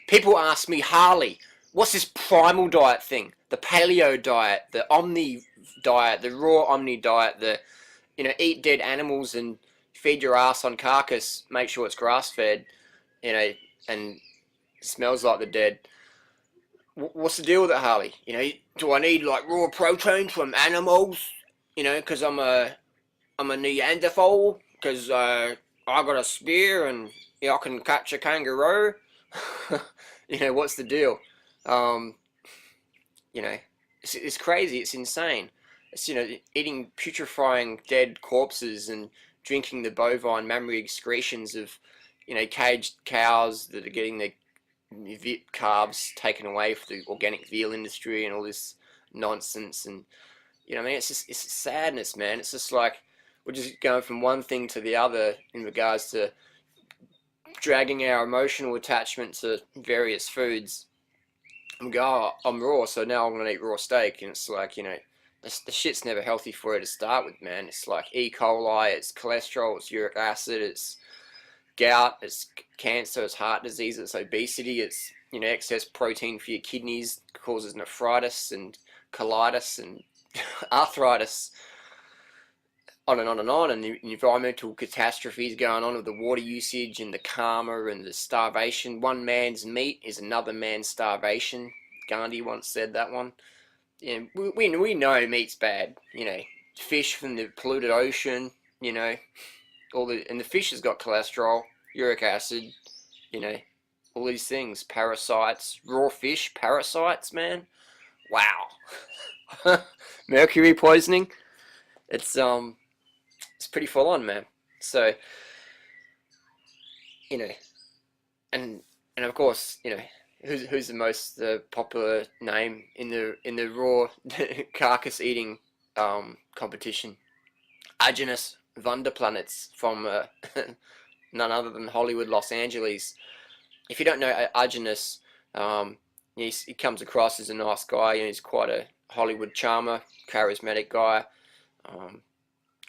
People ask me, Harley, what's this primal diet thing? The paleo diet, the omni diet, the raw omni diet, the, eat dead animals and feed your ass on carcass, make sure it's grass fed, and smells like the dead. What's the deal with it, Harley? Do I need like raw protein from animals? Because I'm a Neanderthal, because I got a spear and I can catch a kangaroo. What's the deal? Um, it's crazy. It's insane. It's eating putrefying dead corpses and drinking the bovine mammary excretions of caged cows that are getting their calves taken away for the organic veal industry and all this nonsense. And it's sadness, man. It's just like we're just going from one thing to the other in regards to dragging our emotional attachment to various foods. And go, oh, I'm raw, so now I'm gonna eat raw steak. And it's like, the shit's never healthy for you to start with, man. It's like E. coli, it's cholesterol, it's uric acid, it's gout, it's cancer, it's heart disease, it's obesity, it's excess protein for your kidneys, causes nephritis and colitis and arthritis, on and on and on. And the environmental catastrophes going on with the water usage and the karma and the starvation. One man's meat is another man's starvation. Gandhi once said that one. We know meat's bad. Fish from the polluted ocean. And the fish has got cholesterol, uric acid. All these things, parasites, raw fish, parasites, man. Wow. Mercury poisoning. It's pretty full on, man. So, and of course, who's the most popular name in the raw carcass eating competition? Aajonus vonderplanitz from none other than Hollywood, Los Angeles. If you don't know Aajonus, he comes across as a nice guy. He's quite a Hollywood charmer, charismatic guy,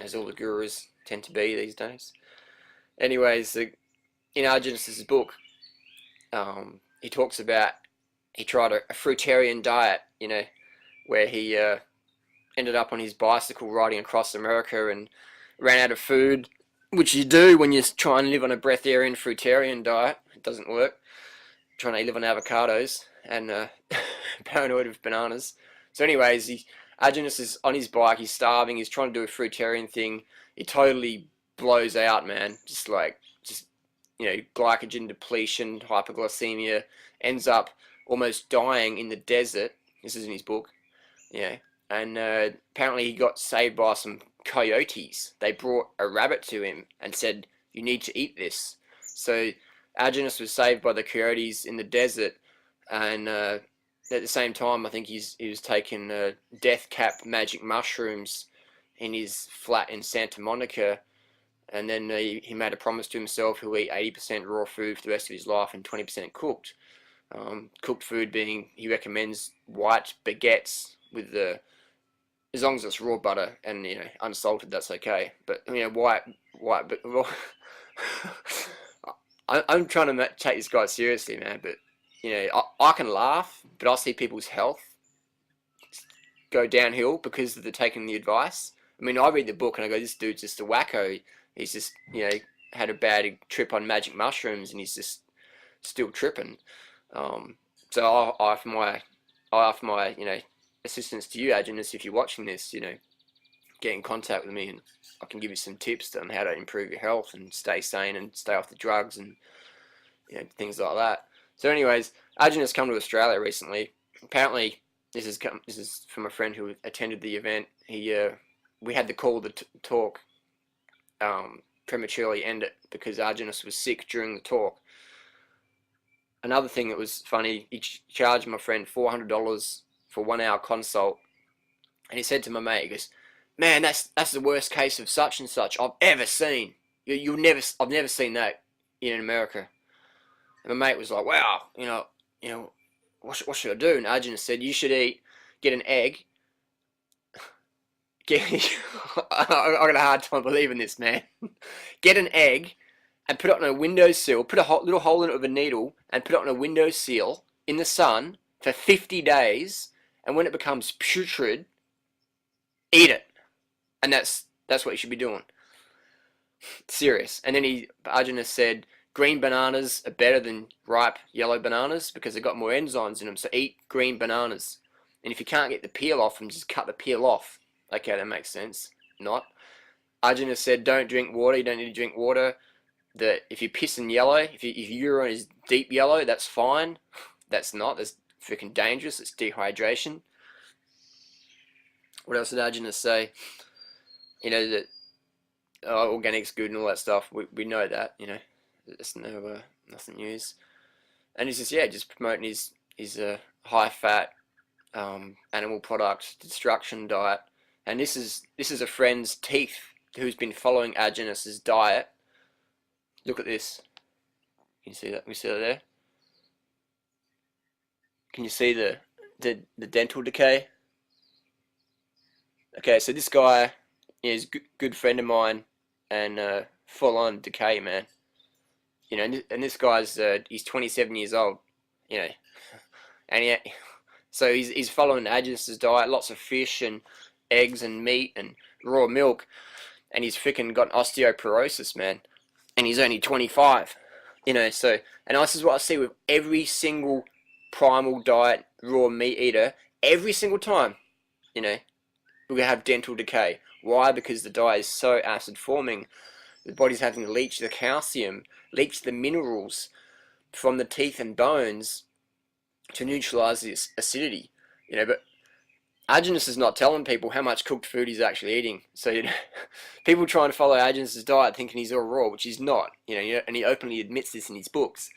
as all the gurus tend to be these days. Anyways, in Aajonus's book, he talks about he tried a fruitarian diet, where he ended up on his bicycle riding across America and ran out of food, which you do when you try and live on a breatharian fruitarian diet. It doesn't work. Trying to live on avocados and paranoid of bananas. So anyways, Aajonus is on his bike, he's starving, he's trying to do a fruitarian thing. He totally blows out, man. Just glycogen depletion, hypoglycemia, ends up almost dying in the desert. This is in his book. And apparently he got saved by some coyotes. They brought a rabbit to him and said, you need to eat this. So Aajonus was saved by the coyotes in the desert, and at the same time, I think he was taking death cap magic mushrooms in his flat in Santa Monica, and then he made a promise to himself he'll eat 80% raw food for the rest of his life and 20% cooked. Cooked food being, he recommends white baguettes with as long as it's raw butter and unsalted, that's okay. But white. But I'm trying to take this guy seriously, man. But I can laugh, but I see people's health go downhill because they're taking the advice. I mean, I read the book and I go, this dude's just a wacko. He's just had a bad trip on magic mushrooms and he's just still tripping. So I offer my assistance to you, Aajonus, if you're watching this. Get in contact with me and I can give you some tips on how to improve your health and stay sane and stay off the drugs and things like that. So anyways, Aajonus come to Australia recently. Apparently, this is from a friend who attended the event. We had to call the talk prematurely end it because Aajonus was sick during the talk. Another thing that was funny, he charged my friend $400 for 1 hour consult, and he said to my mate, he goes, man, that's the worst case of such and such I've ever seen. I've never seen that in America. And my mate was like, wow, what should I do? And Aajonus said, you should get an egg. I got a hard time believing this, man. Get an egg and put it on a windowsill, put a little hole in it with a needle, and put it on a windowsill in the sun for 50 days, and when it becomes putrid, eat it. And that's what you should be doing. Serious. And then aajonus said, green bananas are better than ripe yellow bananas because they've got more enzymes in them, so eat green bananas. And if you can't get the peel off them, just cut the peel off. Okay, that makes sense. Not. aajonus said, don't drink water, you don't need to drink water. That if you're pissing yellow, if your urine is deep yellow, that's fine. That's freaking dangerous. It's dehydration. What else did aajonus say? You know, that organic's good and all that stuff. We know that, you know. There's nothing news. And he's just promoting his high fat animal product destruction diet. And this is a friend's teeth who's been following aajonus's diet. Look at this. Can you see that? We see that there. Can you see the dental decay? Okay, so this guy is a good friend of mine, and full on decay, man. You know, and this guy's he's 27 years old. You know, and so he's following aajonus's diet, lots of fish and eggs and meat and raw milk, and he's freaking got osteoporosis, man. And he's only 25, you know, so, and this is what I see with every single primal diet raw meat eater, every single time, you know, we're going to have dental decay. Why? Because the diet is so acid forming, the body's having to leach the calcium, leach the minerals from the teeth and bones to neutralize this acidity, you know, but aajonus is not telling people how much cooked food he's actually eating. So, you know, people trying to follow aajonus's diet thinking he's all raw, which he's not. You know, and he openly admits this in his books.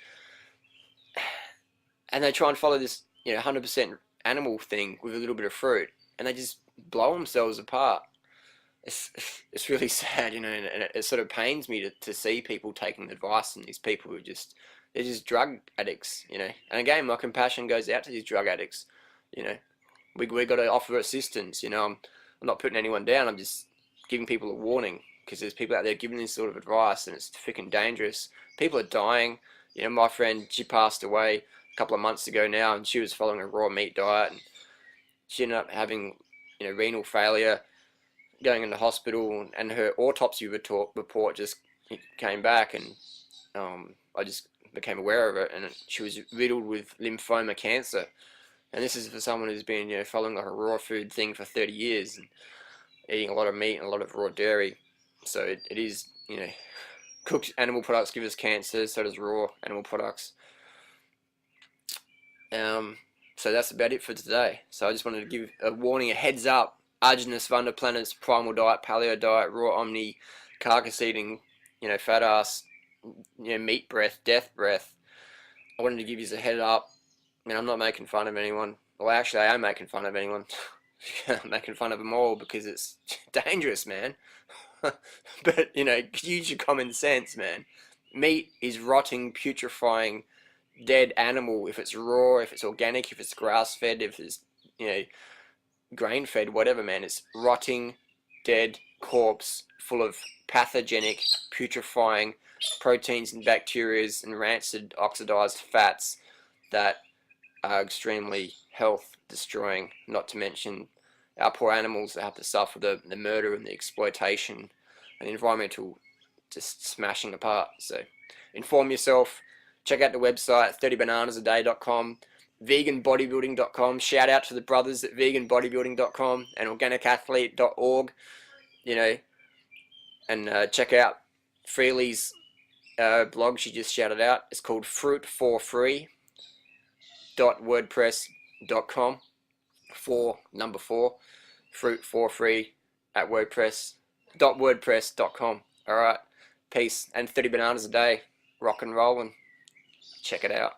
And they try and follow this, you know, 100% animal thing with a little bit of fruit, and they just blow themselves apart. It's really sad, you know, and it sort of pains me to see people taking advice from these people who they're just drug addicts, you know. And again, my compassion goes out to these drug addicts, you know. We got to offer assistance, you know. I'm not putting anyone down. I'm just giving people a warning, because there's people out there giving this sort of advice, and it's freaking dangerous. People are dying. You know, my friend, she passed away a couple of months ago now, and she was following a raw meat diet, and she ended up having, you know, renal failure, going into hospital, and her autopsy report just came back, and I just became aware of it, and she was riddled with lymphoma cancer. And this is for someone who's been, you know, following like a raw food thing for 30 years and eating a lot of meat and a lot of raw dairy. So it is, you know, cooked animal products give us cancer, so does raw animal products. So that's about it for today. So I just wanted to give a warning, a heads up. aajonus, vonderplanitz, primal diet, paleo diet, raw omni, carcass eating, you know, fat ass, you know, meat breath, death breath. I wanted to give you a head up. I mean, I'm not making fun of anyone. Well, actually, I am making fun of anyone. I'm making fun of them all because it's dangerous, man. But, you know, use your common sense, man. Meat is rotting, putrefying, dead animal. If it's raw, if it's organic, if it's grass-fed, if it's, you know, grain-fed, whatever, man. It's rotting, dead corpse full of pathogenic, putrefying proteins and bacteria and rancid, oxidized fats that are extremely health destroying, not to mention our poor animals that have to suffer the murder and the exploitation and the environmental just smashing apart. So inform yourself, check out the website 30bananasaday.com, veganbodybuilding.com. Shout out to the brothers at veganbodybuilding.com and organicathlete.org, you know, and check out Freely's blog she just shouted out. It's called fruit4free.wordpress.com, 4 number 4, fruit4free at wordpress.com. Alright, peace, and 30 bananas a day, rock and rollin'. Check it out.